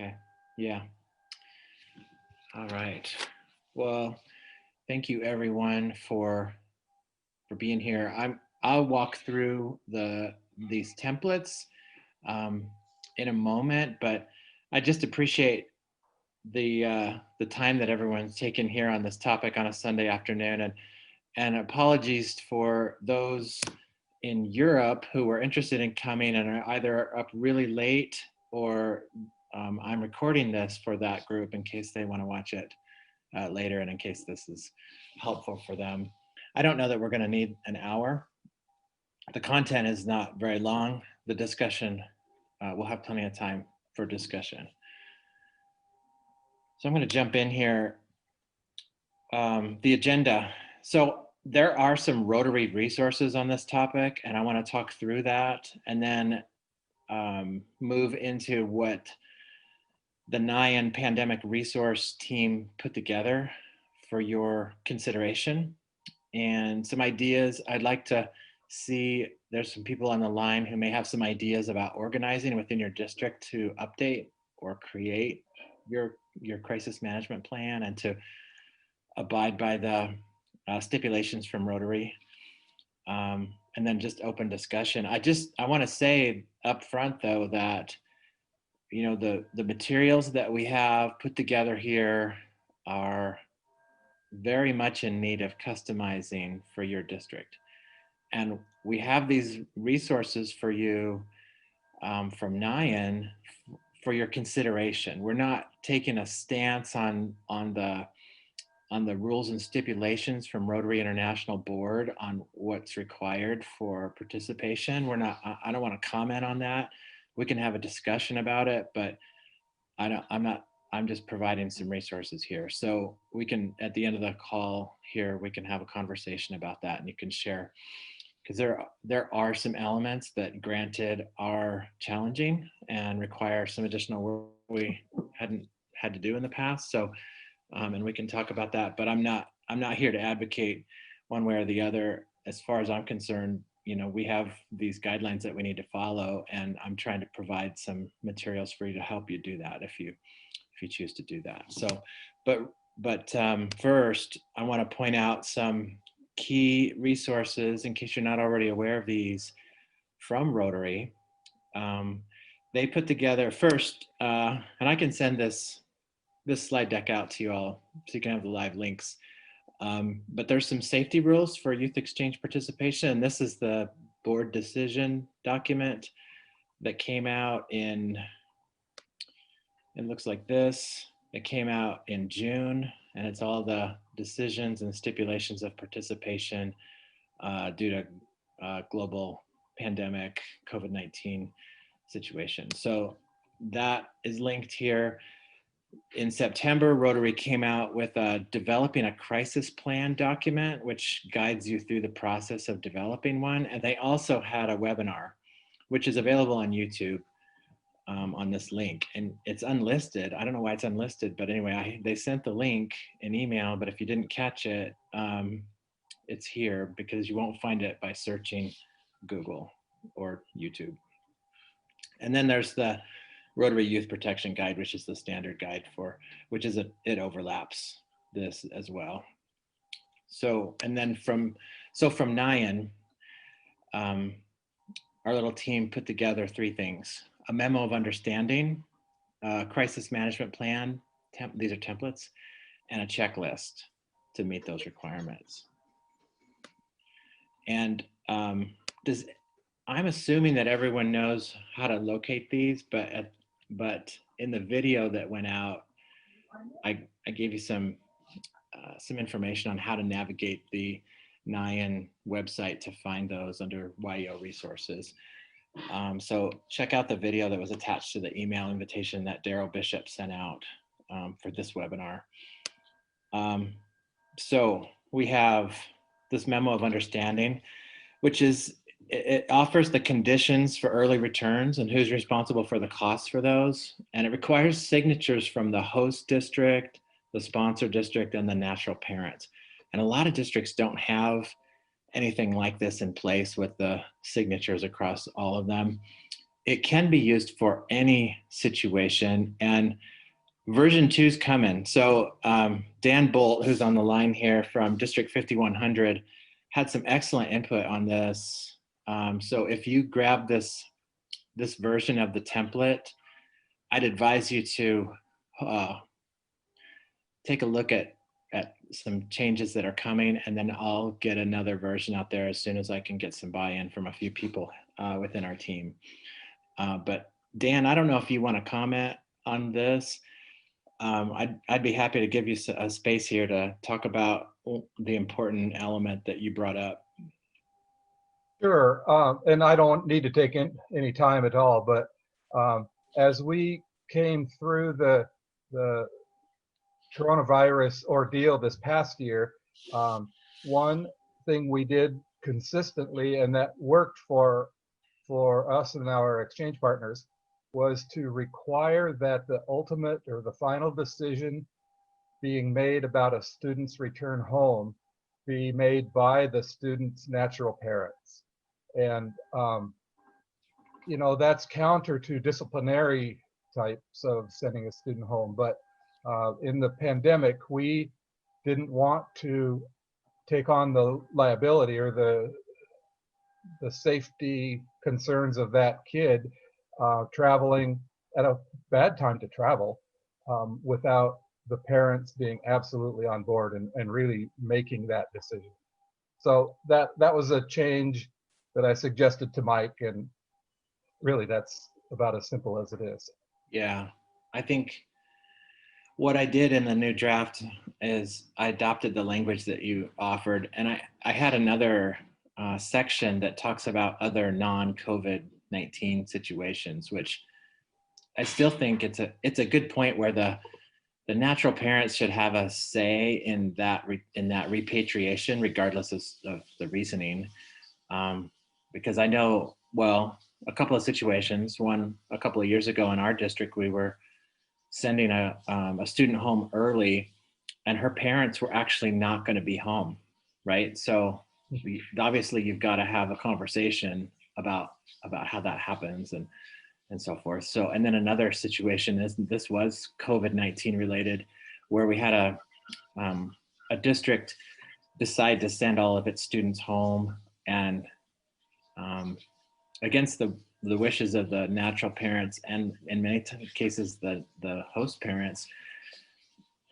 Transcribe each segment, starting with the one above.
Okay. Yeah. All right. Well, thank you everyone for being here. I'll walk through these templates um, in a moment, but I just appreciate the time that everyone's taken here on this topic on a Sunday afternoon, and apologies for those in Europe who were interested in coming and are either up really late or I'm recording this for that group in case they want to watch it later and in case this is helpful for them. I don't know that we're going to need an hour. The content is not very long. The discussion, we'll have plenty of time for discussion. So I'm going to jump in here. The agenda. So there are some Rotary resources on this topic, and I want to talk through that and then move into what the NAYEN Pandemic Resource Team put together for your consideration, and some ideas. I'd like to see, there's some people on the line who may have some ideas about organizing within your district to update or create your crisis management plan and to abide by the stipulations from Rotary, and then just open discussion. I want to say up front though that the materials that we have put together here are very much in need of customizing for your district, and we have these resources for you from NAYEN for your consideration. We're not taking a stance on the rules and stipulations from Rotary International Board on what's required for participation. I don't want to comment on that. We can have a discussion about it, but I'm just providing some resources here. So we can, at the end of the call here, we can have a conversation about that and you can share, because there are some elements that granted are challenging and require some additional work we hadn't had to do in the past. So and we can talk about that, but I'm not here to advocate one way or the other. As far as I'm concerned, we have these guidelines that we need to follow, and I'm trying to provide some materials for you to help you do that if you choose to do that. So, but first, I want to point out some key resources in case you're not already aware of these from Rotary. They put together first, and I can send this slide deck out to you all so you can have the live links. But there's some safety rules for youth exchange participation. This is the board decision document that came out in, it looks like this. It came out in June, and it's all the decisions and stipulations of participation due to global pandemic COVID-19 situation. So that is linked here. In September, Rotary came out with developing a crisis plan document, which guides you through the process of developing one. And they also had a webinar, which is available on YouTube on this link. And it's unlisted. I don't know why it's unlisted, but anyway, they sent the link in email, but if you didn't catch it, it's here because you won't find it by searching Google or YouTube. And then there's the Rotary Youth Protection Guide, which is the standard guide which is it overlaps this as well. So, and then from NAYEN, our little team put together three things: a memo of understanding, a crisis management plan, these are templates, and a checklist to meet those requirements. And I'm assuming that everyone knows how to locate these, but in the video that went out, I gave you some information on how to navigate the NAYEN website to find those under YEO resources. So check out the video that was attached to the email invitation that Daryl Bishop sent out for this webinar. So we have this memo of understanding, which is, it offers the conditions for early returns and who's responsible for the costs for those. And it requires signatures from the host district, the sponsor district, and the natural parent. And a lot of districts don't have anything like this in place with the signatures across all of them. it can be used for any situation, and version 2 is coming. So Dan Bolt, who's on the line here from District 5100, had some excellent input on this. So if you grab this version of the template, I'd advise you to take a look at some changes that are coming, and then I'll get another version out there as soon as I can get some buy-in from a few people within our team. But Dan, I don't know if you want to comment on this. I'd be happy to give you a space here to talk about the important element that you brought up. Sure, and I don't need to take any time at all, but as we came through the coronavirus ordeal this past year, one thing we did consistently, and that worked for us and our exchange partners, was to require that the ultimate or the final decision being made about a student's return home be made by the student's natural parents. And you know, that's counter to disciplinary types of sending a student home, but in the pandemic, we didn't want to take on the liability or the safety concerns of that kid traveling at a bad time to travel without the parents being absolutely on board and really making that decision. So that was a change that I suggested to Mike, and really that's about as simple as it is. Yeah, I think what I did in the new draft is I adopted the language that you offered, and I had another section that talks about other non-COVID-19 situations, which I still think it's a good point where the natural parents should have a say in that repatriation, regardless of the reasoning. Because I know, well, a couple of situations. One, a couple of years ago in our district, we were sending a student home early, and her parents were actually not going to be home, right? So obviously you've got to have a conversation about how that happens and so forth. So, and then another situation is, this was COVID-19 related, where we had a district decide to send all of its students home, and against the wishes of the natural parents, and in many cases the host parents,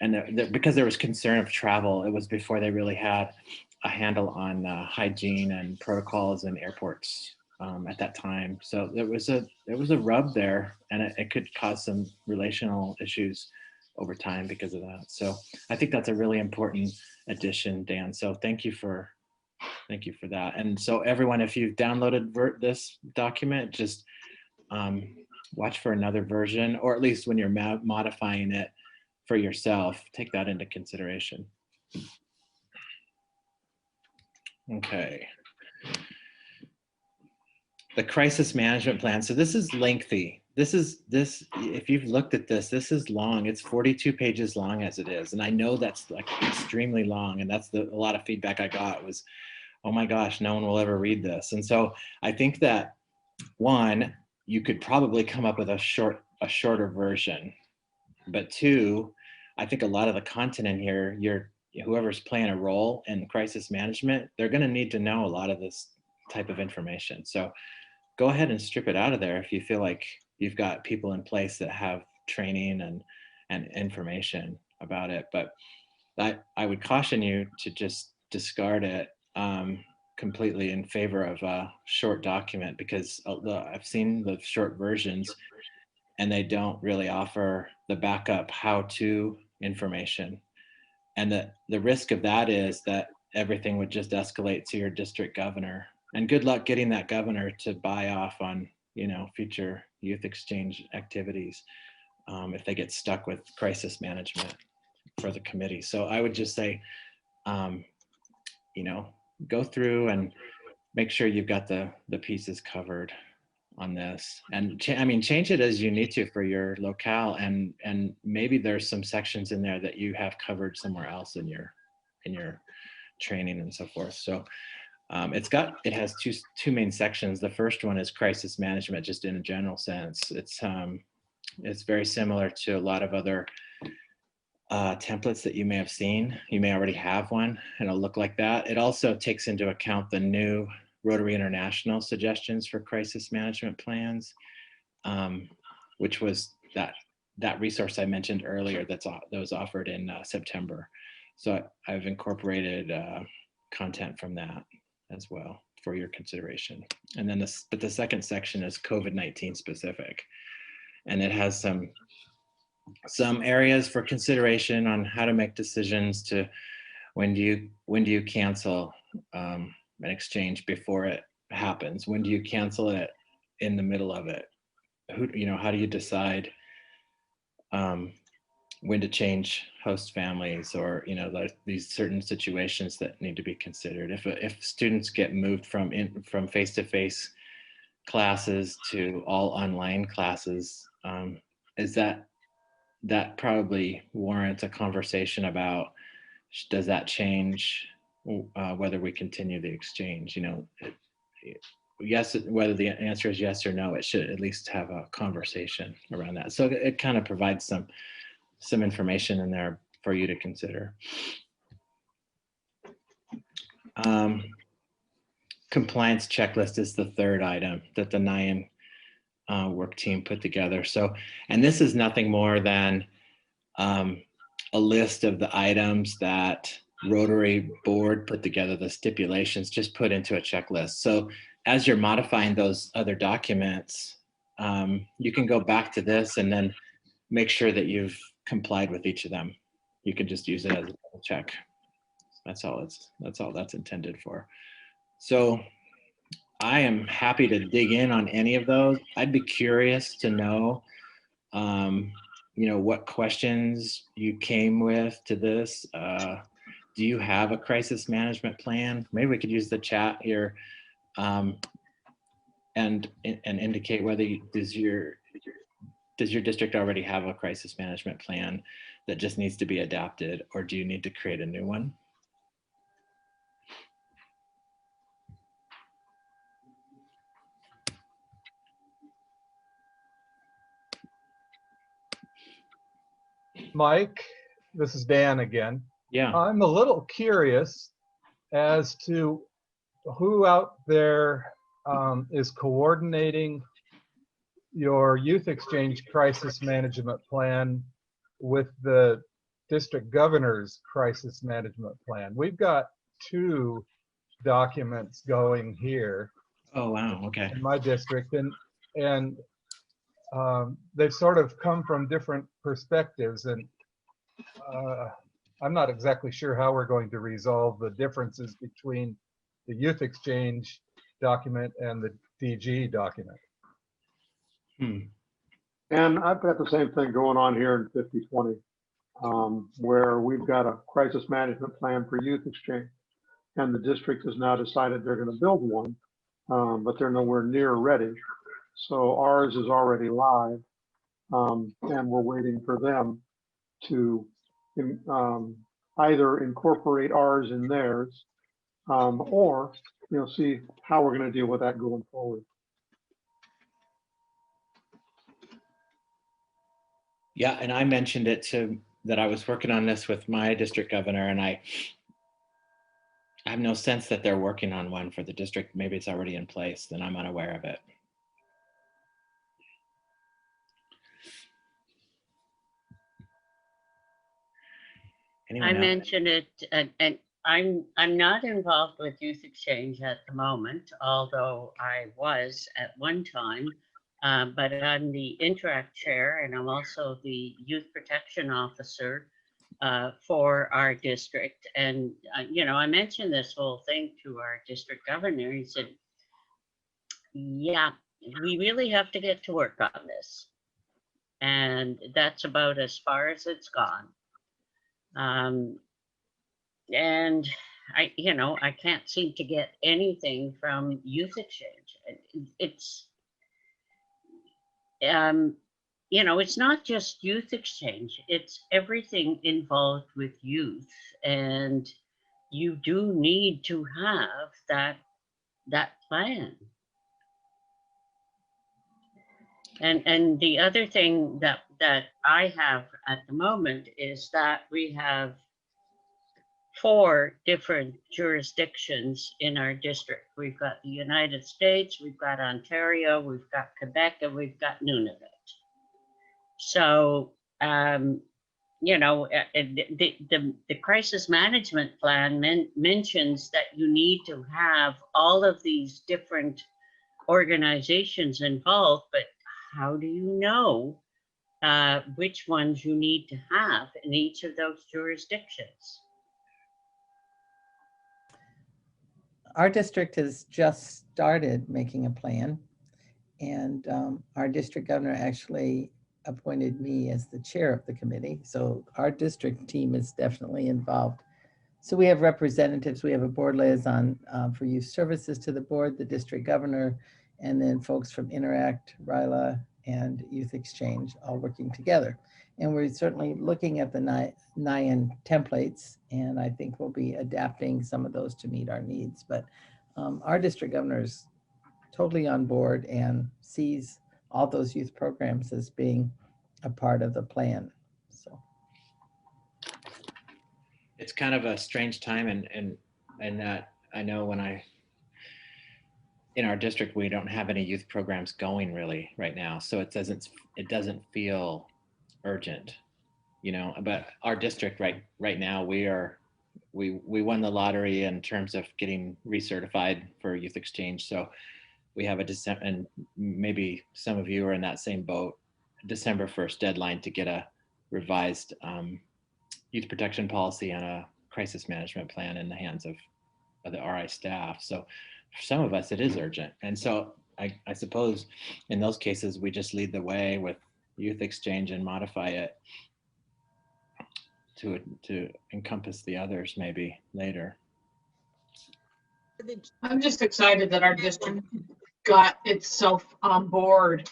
and because there was concern of travel. It was before they really had a handle on hygiene and protocols in airports at that time. So there was a rub there, and it could cause some relational issues over time because of that. So I think that's a really important addition, Dan. So thank you for that. And so everyone, if you've downloaded this document, just watch for another version, or at least when you're modifying it for yourself, take that into consideration. Okay. The crisis management plan. So this is lengthy. This, if you've looked at this is long. It's 42 pages long as it is. And I know that's like extremely long. And that's a lot of feedback I got was, oh my gosh, no one will ever read this. And so I think that, one, you could probably come up with a shorter version. But two, I think a lot of the content in here, whoever's playing a role in crisis management, they're going to need to know a lot of this type of information. So go ahead and strip it out of there if you feel like you've got people in place that have training and information about it. But I would caution you to just discard it completely in favor of a short document, because I've seen the short versions and they don't really offer the backup how-to information. And the risk of that is that everything would just escalate to your district governor. And good luck getting that governor to buy off on, future youth exchange activities if they get stuck with crisis management for the committee. So I would just say, go through and make sure you've got the pieces covered on this, and change it as you need to for your locale, and maybe there's some sections in there that you have covered somewhere else in your training and so forth. So It has two main sections. The first one is crisis management, just in a general sense. It's very similar to a lot of other templates that you may have seen. You may already have one, and it'll look like that. It also takes into account the new Rotary International suggestions for crisis management plans, which was that resource I mentioned earlier that was offered in September. So I've incorporated content from that as well for your consideration. And then the second section is COVID-19 specific, and it has some areas for consideration on how to make decisions to when do you cancel an exchange before it happens? When do you cancel it in the middle of it? How do you decide when to change host families, or these certain situations that need to be considered. If students get moved from face-to-face classes to all online classes, is that probably warrants a conversation about, does that change whether we continue the exchange? Yes, whether the answer is yes or no, it should at least have a conversation around that. So it kind of provides some information in there for you to consider. Compliance checklist is the third item that the NAYEN work team put together. So, and this is nothing more than a list of the items that Rotary board put together, the stipulations just put into a checklist. So as you're modifying those other documents, you can go back to this and then make sure that you've complied with each of them. You can just use it as a double check. That's all that's intended for. So I am happy to dig in on any of those. I'd be curious to know, what questions you came with to this. Do you have a crisis management plan? Maybe we could use the chat here and indicate whether does your district already have a crisis management plan that just needs to be adapted, or do you need to create a new one? Mike, this is Dan again. Yeah. I'm a little curious as to who out there is coordinating your youth exchange crisis management plan with the district governor's crisis management plan. We've got two documents going here. Oh, wow. Okay. In my district, and they've sort of come from different perspectives, and I'm not exactly sure how we're going to resolve the differences between the youth exchange document and the DG document. And I've got the same thing going on here in 5020, where we've got a crisis management plan for youth exchange, and the district has now decided they're going to build one, but they're nowhere near ready. So ours is already live, and we're waiting for them to either incorporate ours in theirs, or see how we're going to deal with that going forward. Yeah, and I mentioned it that I was working on this with my district governor, and I have no sense that they're working on one for the district. Maybe it's already in place, then I'm unaware of it. Anyone I else? mentioned it, and I'm not involved with youth exchange at the moment, although I was at one time. But I'm the Interact chair, and I'm also the youth protection officer for our district. And I mentioned this whole thing to our district governor. He said, "Yeah, we really have to get to work on this," and that's about as far as it's gone. And I can't seem to get anything from youth exchange. It's it's not just youth exchange, it's everything involved with youth. And you do need to have that plan. And the other thing that I have at the moment is that we have 4 different jurisdictions in our district. We've got the United States, we've got Ontario, we've got Quebec, and we've got Nunavut. So, you know, the crisis management plan mentions that you need to have all of these different organizations involved, but how do you know which ones you need to have in each of those jurisdictions? Our district has just started making a plan, and our district governor actually appointed me as the chair of the committee. So our district team is definitely involved. So we have representatives, we have a board liaison for youth services to the board, the district governor, and then folks from Interact, RILA, and Youth Exchange all working together. And we're certainly looking at the NAYEN templates, and I think we'll be adapting some of those to meet our needs. But our district governor is totally on board and sees all those youth programs as being a part of the plan. So It's kind of a strange time, and that I know in our district we don't have any youth programs going really right now, so it doesn't feel urgent, you know. But our district right now, we won the lottery in terms of getting recertified for youth exchange, so we have a December, and maybe some of you are in that same boat, December 1st deadline to get a revised youth protection policy and a crisis management plan in the hands of the RI staff. So for some of us, it is urgent. And so I suppose in those cases, we just lead the way with youth exchange and modify it to encompass the others maybe later. I'm just excited that our district got itself on board.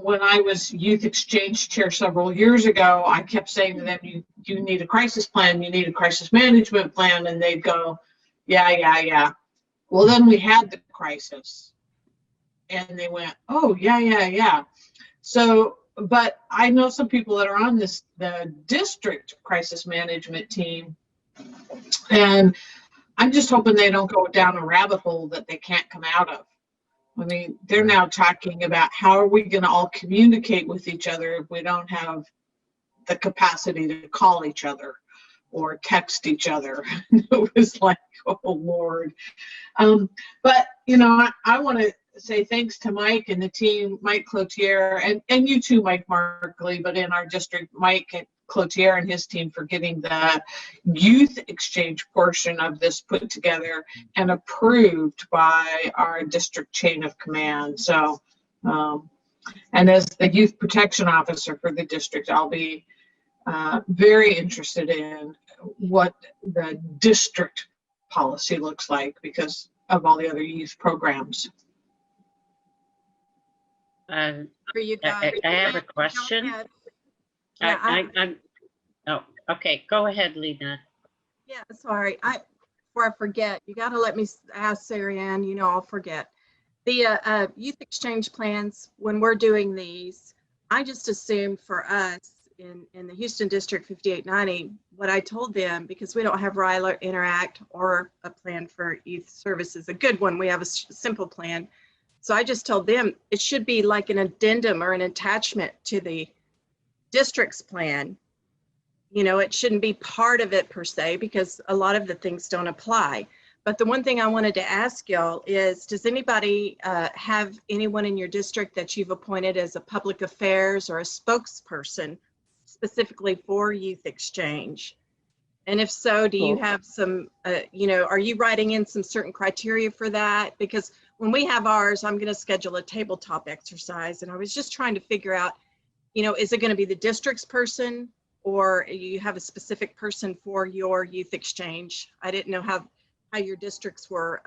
When I was youth exchange chair several years ago, I kept saying to them, you need a crisis plan, you need a crisis management plan, and they'd go, yeah. Well, then we had the crisis, and they went, oh, yeah. So, but I know some people that are on the district crisis management team, and I'm just hoping they don't go down a rabbit hole that they can't come out of. I mean, they're now talking about how are we going to all communicate with each other if we don't have the capacity to call each other or text each other. It was like, oh Lord. But you know, I want to say thanks to Mike and the team, Mike Cloutier, and you too, Mike Markley, but in our district, Mike Cloutier and his team for getting the youth exchange portion of this put together and approved by our district chain of command. So, and as the youth protection officer for the district, I'll be very interested in what the district policy looks like because of all the other youth programs. For you guys. I have a question. Yeah, Oh, okay. Go ahead, Lena. yeah, sorry. Before I forget, you got to let me ask Sarah Ann, you know, I'll forget. The youth exchange plans, when we're doing these, I just assumed for us in the Houston District 5890, what I told them, because we don't have RILA Interact or a plan for youth services, a good one, we have a simple plan. So I just told them it should be like an addendum or an attachment to the district's plan. You know, it shouldn't be part of it per se, because a lot of the things don't apply. But the one thing I wanted to ask y'all is, does anybody have anyone in your district that you've appointed as a public affairs or a spokesperson specifically for youth exchange? And if so, do you have some, you know, are you writing in some certain criteria for that? Because when we have ours, I'm going to schedule a tabletop exercise. And I was just trying to figure out, you know, is it going to be the district's person, or you have a specific person for your youth exchange? I didn't know how your districts were,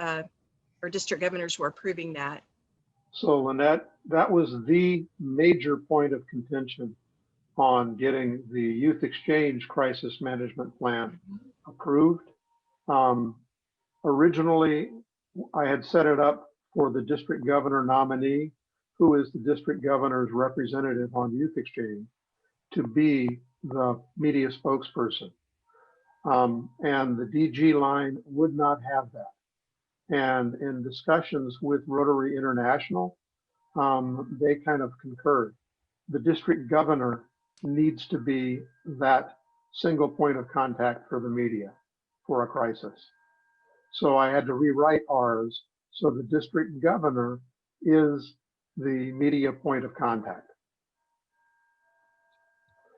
or district governors were approving that. So Lynette, that was the major point of contention on getting the youth exchange crisis management plan approved. Originally, I had set it up for the district governor nominee, who is the district governor's representative on Youth Exchange, to be the media spokesperson. And the DG line would not have that. And in discussions with Rotary International, they kind of concurred. The district governor needs to be that single point of contact for the media for a crisis. So I had to rewrite ours so the district governor is the media point of contact.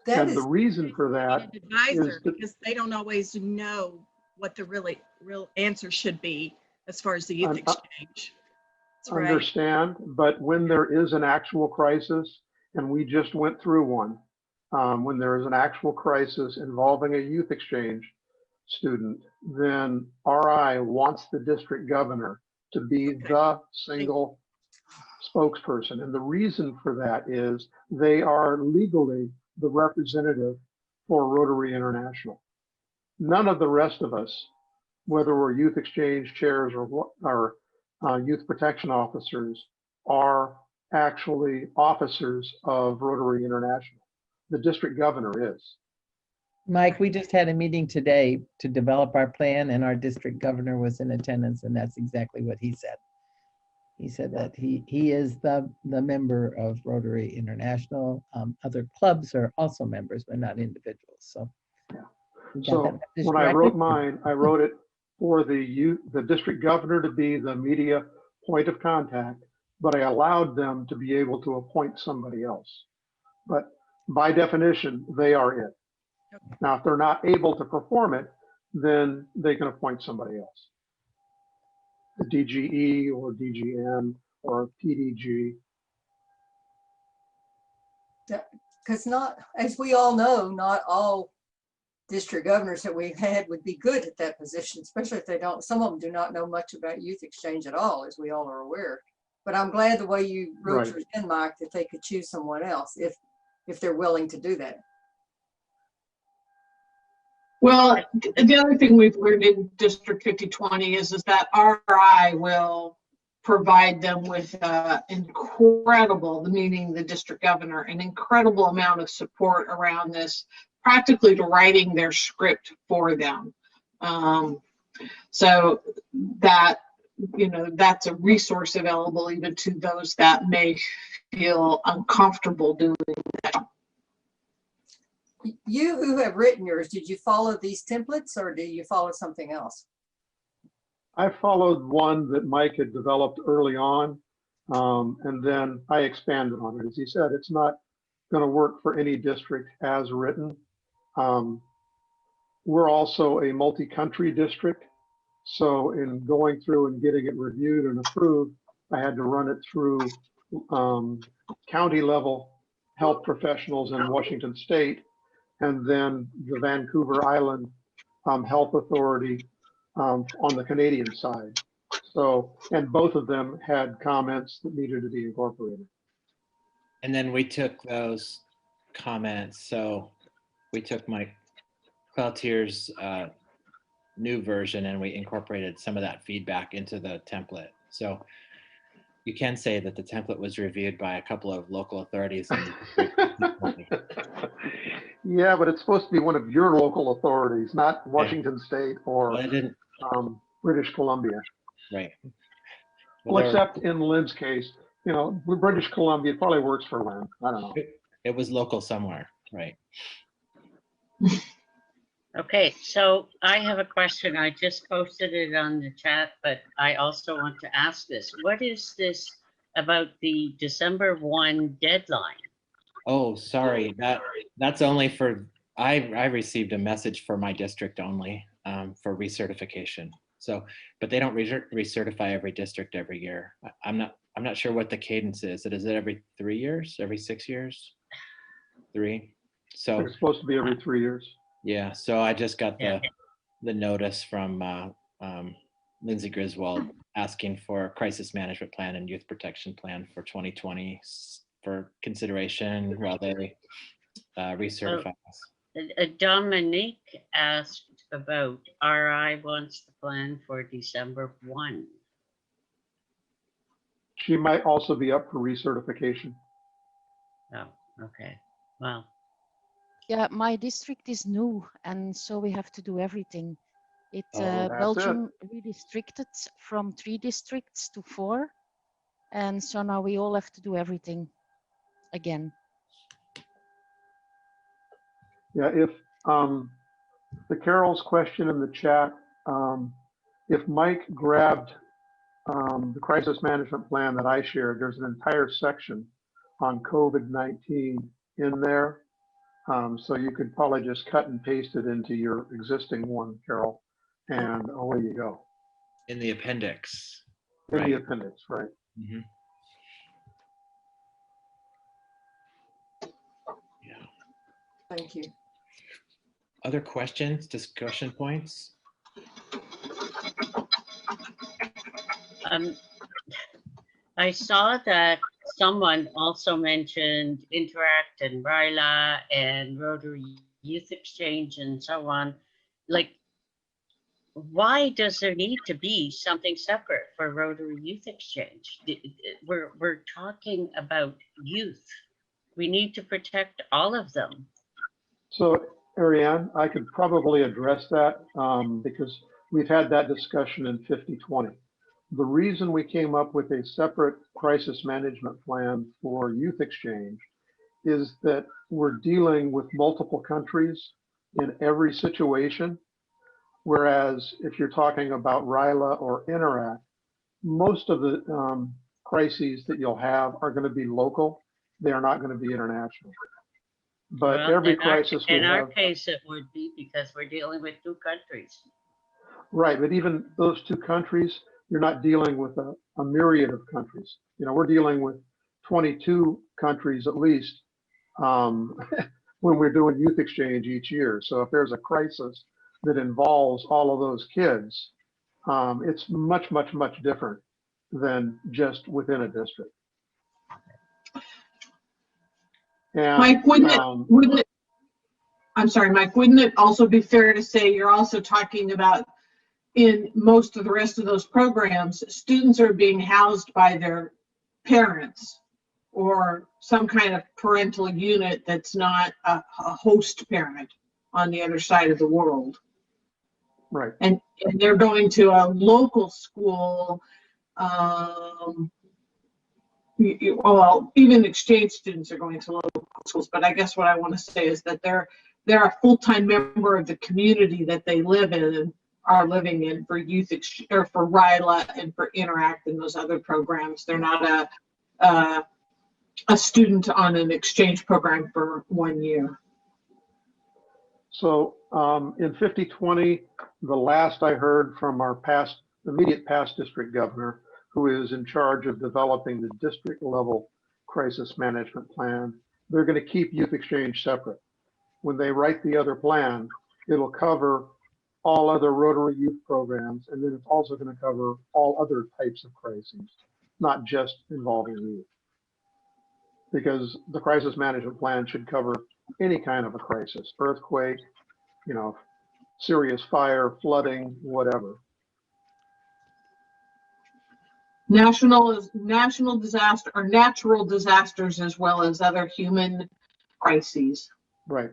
That And the is, reason for Need that an advisor is that- because they don't always know what the real answer should be as far as the youth exchange. That's right. understand, but when there is an actual crisis, and we just went through one, when there is an actual crisis involving a youth exchange student, then RI wants the district governor to be the single spokesperson. And the reason for that is they are legally the representative for Rotary International. None of the rest of us, whether we're youth exchange chairs or youth protection officers, are actually officers of Rotary International. The district governor is. Mike, we just had a meeting today to develop our plan, and our district governor was in attendance, and that's exactly what he said. He said that he is the member of Rotary International. Other clubs are also members, but not individuals. So, Yeah. we got So that message when I corrected. wrote mine, I wrote it for the district governor to be the media point of contact, but I allowed them to be able to appoint somebody else. But by definition, they are it. Now, if they're not able to perform it, then they can appoint somebody else. The DGE or DGN or PDG. because not, as we all know, not all district governors that we've had would be good at that position, especially if they don't, some of them do not know much about youth exchange at all, as we all are aware. But I'm glad the way you wrote Right. yours in, Mike, that they could choose someone else if they're willing to do that. Well, the other thing we've learned in District 5020 is that RI will provide them with incredible, meaning the district governor, an incredible amount of support around this, practically to writing their script for them. So that, that's a resource available even to those that may feel uncomfortable doing that. You who have written yours, did you follow these templates or do you follow something else? I followed one that Mike had developed early on, and then I expanded on it. As he said, it's not going to work for any district as written. We're also a multi-country district, so in going through and getting it reviewed and approved, I had to run it through county level health professionals in Washington State, and then the Vancouver Island Health Authority on the Canadian side. So, and both of them had comments that needed to be incorporated. And then we took those comments. So we took Mike Cloutier's new version and we incorporated some of that feedback into the template. So you can say that the template was reviewed by a couple of local authorities. Yeah, but it's supposed to be one of your local authorities, not Washington State or Well, I didn't. British Columbia. Right. Well, there- except in Lynn's case, with British Columbia, it probably works for Lynn. I don't know. it was local somewhere, right? Okay, so I have a question. I just posted it on the chat, but I also want to ask this. What is this about the December 1 deadline? Oh, sorry. That's only for, I received a message for my district only for recertification. So, but they don't recertify every district every year. I'm not sure what the cadence is. Is it every 3 years, every 6 years? 3. So It's supposed to be every 3 years. yeah, so I just got Yeah. the notice from Lindsay Griswold asking for a crisis management plan and youth protection plan for 2020 for consideration while they recertify us. Dominique asked a vote. RI wants the plan for December 1. She might also be up for recertification. Oh, okay. Well, Yeah, my district is new, and so we have to do everything. That's Belgium redistricted from 3 districts to 4, and so now we all have to do everything again. Yeah, if the Carol's question in the chat, if Mike grabbed the crisis management plan that I shared, there's an entire section on COVID-19 in there. So you could probably just cut and paste it into your existing one, Carol, and away you go. In the appendix. In Right. the appendix, right? Mhm. Yeah. Thank you. Other questions, discussion points? I saw that someone also mentioned Interact and RILA and Rotary Youth Exchange and so on. Like, why does there need to be something separate for Rotary Youth Exchange? We're talking about youth. We need to protect all of them. So, Ariane, I could probably address that because we've had that discussion in 5020. The reason we came up with a separate crisis management plan for youth exchange is that we're dealing with multiple countries in every situation. Whereas if you're talking about RILA or Interact, most of the crises that you'll have are going to be local. They are not going to be international. But Well, every in crisis we in our have, case, it would be because we're dealing with 2 countries. right, but even those 2 countries, you're not dealing with a myriad of countries. You know, we're dealing with 22 countries at least when we're doing youth exchange each year. So if there's a crisis that involves all of those kids, it's much, much, much different than just within a district. And, Mike, I'm sorry, Mike, wouldn't it also be fair to say you're also talking about in most of the rest of those programs, students are being housed by their parents or some kind of parental unit that's not a host parent on the other side of the world. right. And they're going to a local school. Well, even exchange students are going to local schools, but I guess what I want to say is that they're a full-time member of the community that they live in and are living in for youth or for RILA and for Interact and those other programs. They're not a student on an exchange program for 1 year. So in 5020, the last I heard from our immediate past district governor, who is in charge of developing the district level crisis management plan, they're going to keep youth exchange separate. When they write the other plan, it'll cover all other Rotary youth programs, and then it's also going to cover all other types of crises, not just involving youth. Because the crisis management plan should cover any kind of a crisis, earthquake, you know, serious fire, flooding, whatever. National disaster or natural disasters as well as other human crises, Right.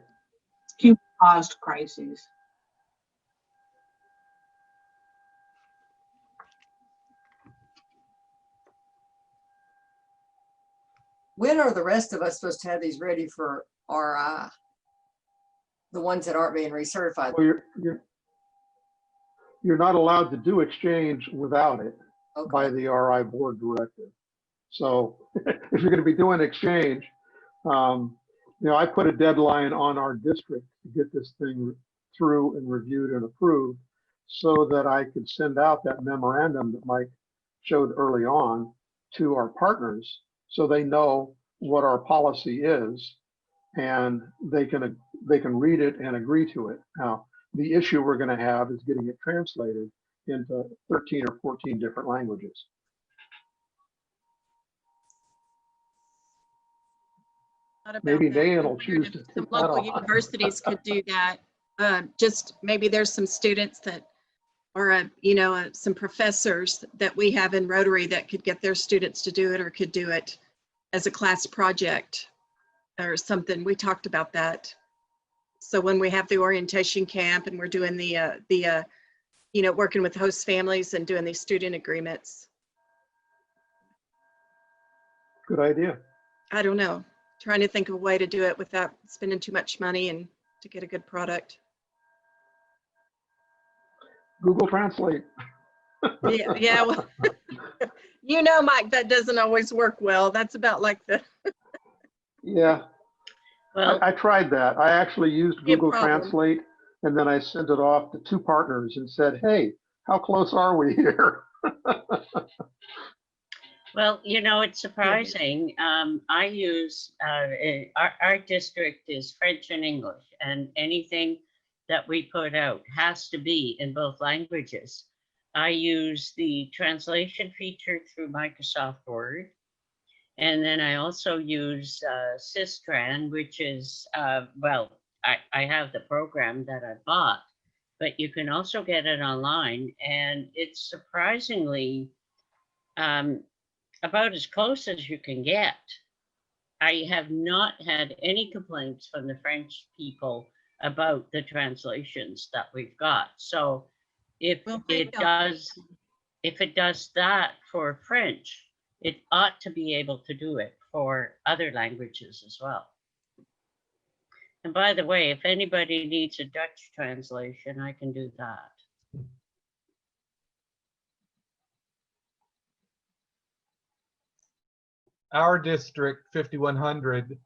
human caused crises. When are the rest of us supposed to have these ready for RI? The ones that aren't being recertified? Well, you're not allowed to do exchange without it by Okay. the RI board directive. So if you're going to be doing exchange, you know, I put a deadline on our district to get this thing through and reviewed and approved so that I could send out that memorandum that Mike showed early on to our partners so they know what our policy is and they can read it and agree to it. Now, the issue we're going to have is getting it translated into 13 or 14 different languages. Not about Maybe that. NAYEN We will wondered choose if to some take that local on. universities could do that. Just maybe there's some students that, or some professors that we have in Rotary that could get their students to do it, or could do it as a class project or something. We talked about that. So when we have the orientation camp and we're doing the working with host families and doing these student agreements. Good idea. I don't know, trying to think of a way to do it without spending too much money and to get a good product. Google Translate. Yeah, well, Mike, that doesn't always work well. That's about like the Yeah, Well, I tried that. I actually used Be a Google problem. Translate, and then I sent it off to 2 partners and said, hey, how close are we here? well, it's surprising. I use, our district is French and English, and anything that we put out has to be in both languages. I use the translation feature through Microsoft Word. And then I also use Sistran, which is, I have the program that I bought, but you can also get it online. And it's surprisingly about as close as you can get. I have not had any complaints from the French people about the translations that we've got. So if Well, it does that for French, it ought to be able to do it for other languages as well. And by the way, if anybody needs a Dutch translation, I can do that. Our district 5100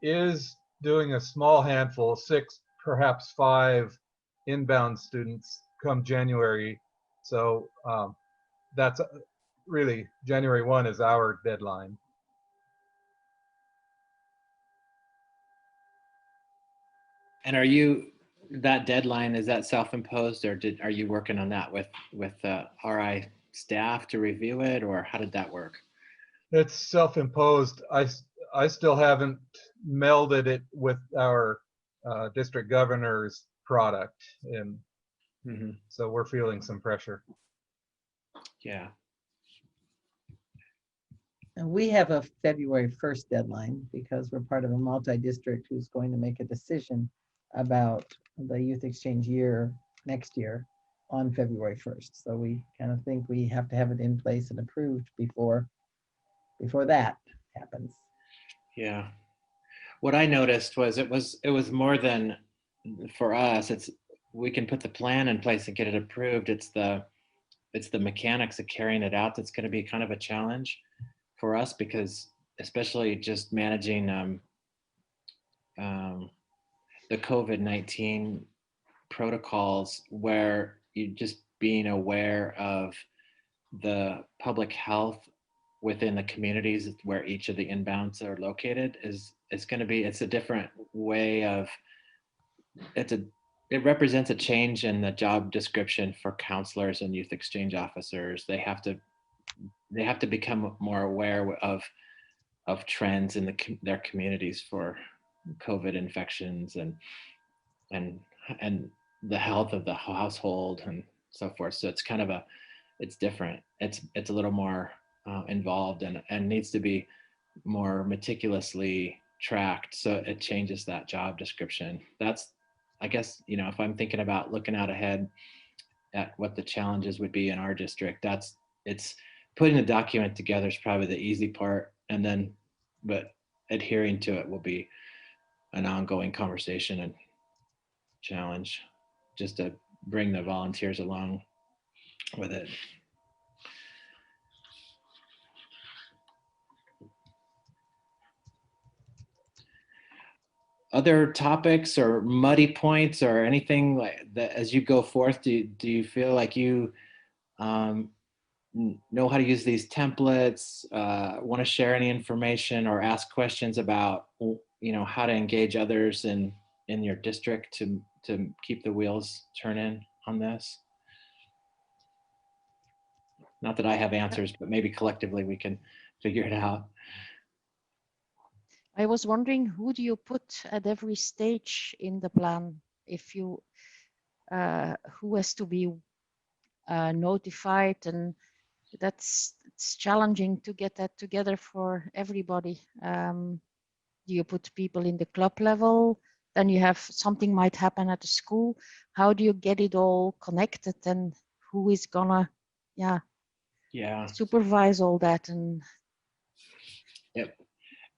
is doing a small handful, 6, perhaps 5 inbound students come January. So that's really January 1 is our deadline. And that deadline, is that self-imposed, or are you working on that with RI staff to review it, or how did that work? It's self-imposed. I still haven't melded it with our district governor's product, and so we're feeling some pressure. Yeah. And we have a February 1st deadline because we're part of a multi-district who's going to make a decision about the youth exchange year next year on February 1st. So we kind of think we have to have it in place and approved before that happens. Yeah. What I noticed was it was more than for us. We can put the plan in place and get it approved. It's the mechanics of carrying it out that's going to be kind of a challenge for us, because especially just managing the COVID-19 protocols, where you just being aware of the public health within the communities where each of the inbounds are located it's a different way of, it represents a change in the job description for counselors and youth exchange officers. They have to become more aware of trends in their communities for COVID infections and the health of the household and so forth. So it's different. It's a little more involved and needs to be more meticulously tracked. So it changes that job description. That's, I guess, if I'm thinking about looking out ahead at what the challenges would be in our district, it's putting the document together is probably the easy part. But adhering to it will be an ongoing conversation and challenge, just to bring the volunteers along with it. Other topics or muddy points or anything like that as you go forth? Do you feel like you know how to use these templates? Want to share any information or ask questions about how to engage others in your district to keep the wheels turning on this? Not that I have answers, but maybe collectively we can figure it out. I was wondering, who do you put at every stage in the plan? if you who has to be notified, and it's challenging to get that together for everybody. Do you put people in the club level? Then you have something might happen at the school. How do you get it all connected, and who is gonna, yeah, supervise all that? And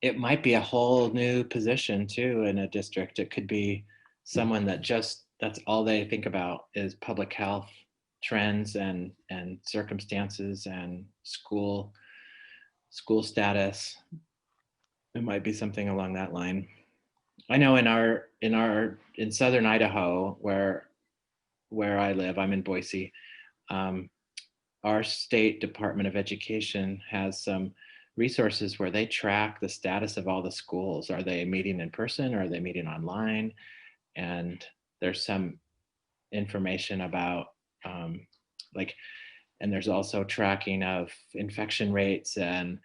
it might be a whole new position too in a district. It could be someone that that's all they think about is public health trends and circumstances and school status. It might be something along that line. I know in southern Idaho, where I live, I'm in Boise. Our state Department of Education has some resources where they track the status of all the schools. Are they meeting in person, or are they meeting online? And there's some information about and there's also tracking of infection rates and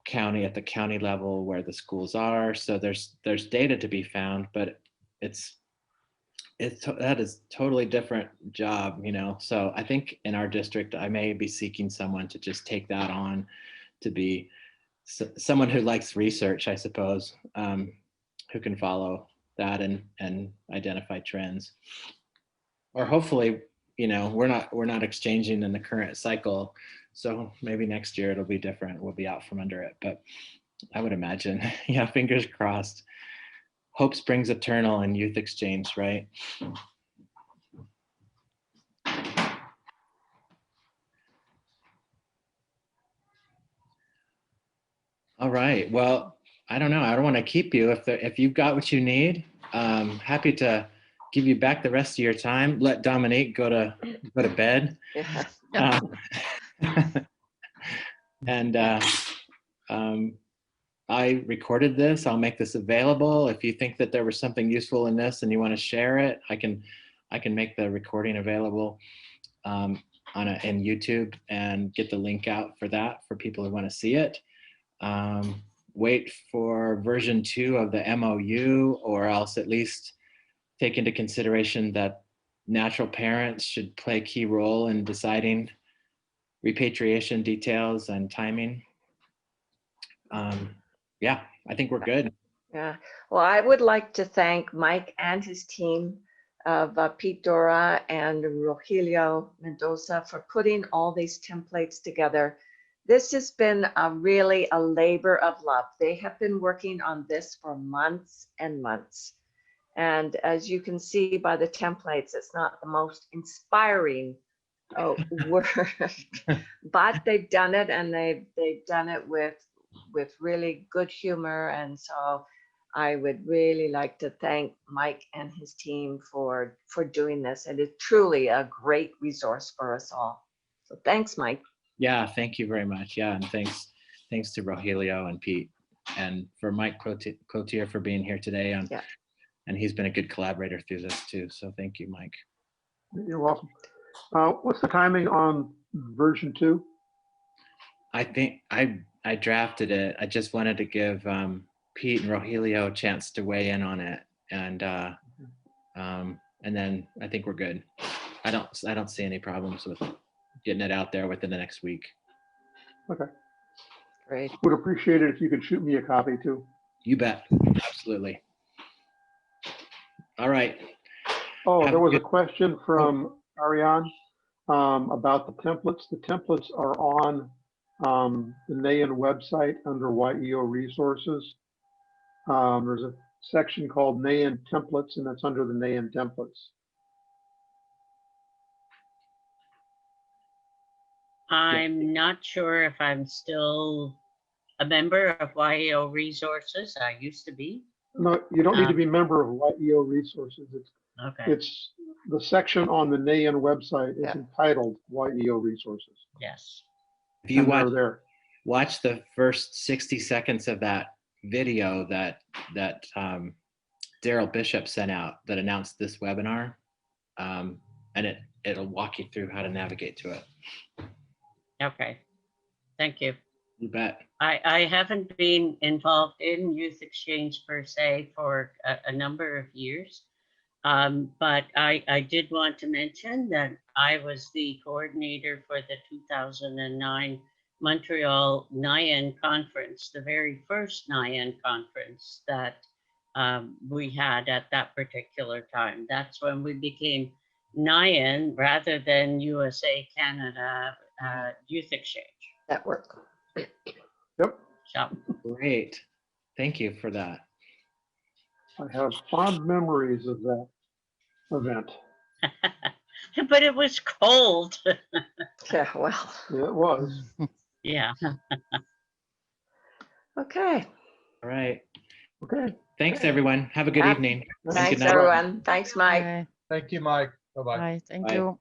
county at the county level where the schools are. So there's data to be found, but that is totally different job, you know. So I think in our district, I may be seeking someone to just take that on, to be someone who likes research, I suppose, who can follow that and identify trends. Or hopefully, you know, we're not exchanging in the current cycle, so maybe next year it'll be different. We'll be out from under it, but I would imagine, yeah, fingers crossed. Hope springs eternal in youth exchange, right? All right. Well, I don't know. I don't want to keep you. If you've got what you need, happy to give you back the rest of your time. Let Dominique go to bed. Yeah. And I recorded this. I'll make this available. If you think that there was something useful in this and you want to share it, I can make the recording available in YouTube and get the link out for that for people who want to see it. Wait for version 2 of the MOU, or else at least take into consideration that natural parents should play a key role in deciding repatriation details and timing. Yeah, I think we're good. Yeah. Well, I would like to thank Mike and his team of Pete Dora and Rogelio Mendoza for putting all these templates together. This has been really a labor of love. They have been working on this for months and months. And as you can see by the templates, it's not the most inspiring work, but they've done it, and they've done it with really good humor. And so I would really like to thank Mike and his team for doing this. And it's truly a great resource for us all. So thanks, Mike. Yeah, thank you very much. Yeah, and thanks to Rogelio and Pete, and for Mike Cloutier for being here today. And he's been a good collaborator through this too. So thank you, Mike. You're welcome. What's the timing on version 2? I think I drafted it. I just wanted to give Pete and Rogelio a chance to weigh in on it, and then I think we're good. I don't see any problems with getting it out there within the next week. Okay. Great. Would appreciate it if you could shoot me a copy too. You bet. Absolutely. All right. Oh, there was a question from Ariane about the templates. The templates are on the NAYEN website under YEO resources. There's a section called NAYEN templates, and that's under the NAYEN templates. I'm not sure if I'm still a member of YEO Resources. I used to be. No, you don't need to be a member of YEO resources. Okay. It's the section on the NAYEN website is entitled YEO resources. Yes. If you watch the first 60 seconds of that video that Daryl Bishop sent out that announced this webinar, and it'll walk you through how to navigate to it. Okay. Thank you. You bet. I haven't been involved in youth exchange per se for a number of years. But I did want to mention that I was the coordinator for the 2009 Montreal NAYEN conference, the very first NAYEN conference that we had at that particular time. That's when we became NAYEN rather than USA Canada Youth Exchange. Network. Yep, So, Great. Thank you for that. I have fond memories of that event. but it was cold. Yeah, well, It was. Yeah. okay. All right. Okay. Thanks, everyone. Have a good Yeah. evening. and good Thanks, night. everyone. Thanks, Mike. Bye. Thank you, Mike. Bye-bye. Bye. Thank Bye. you.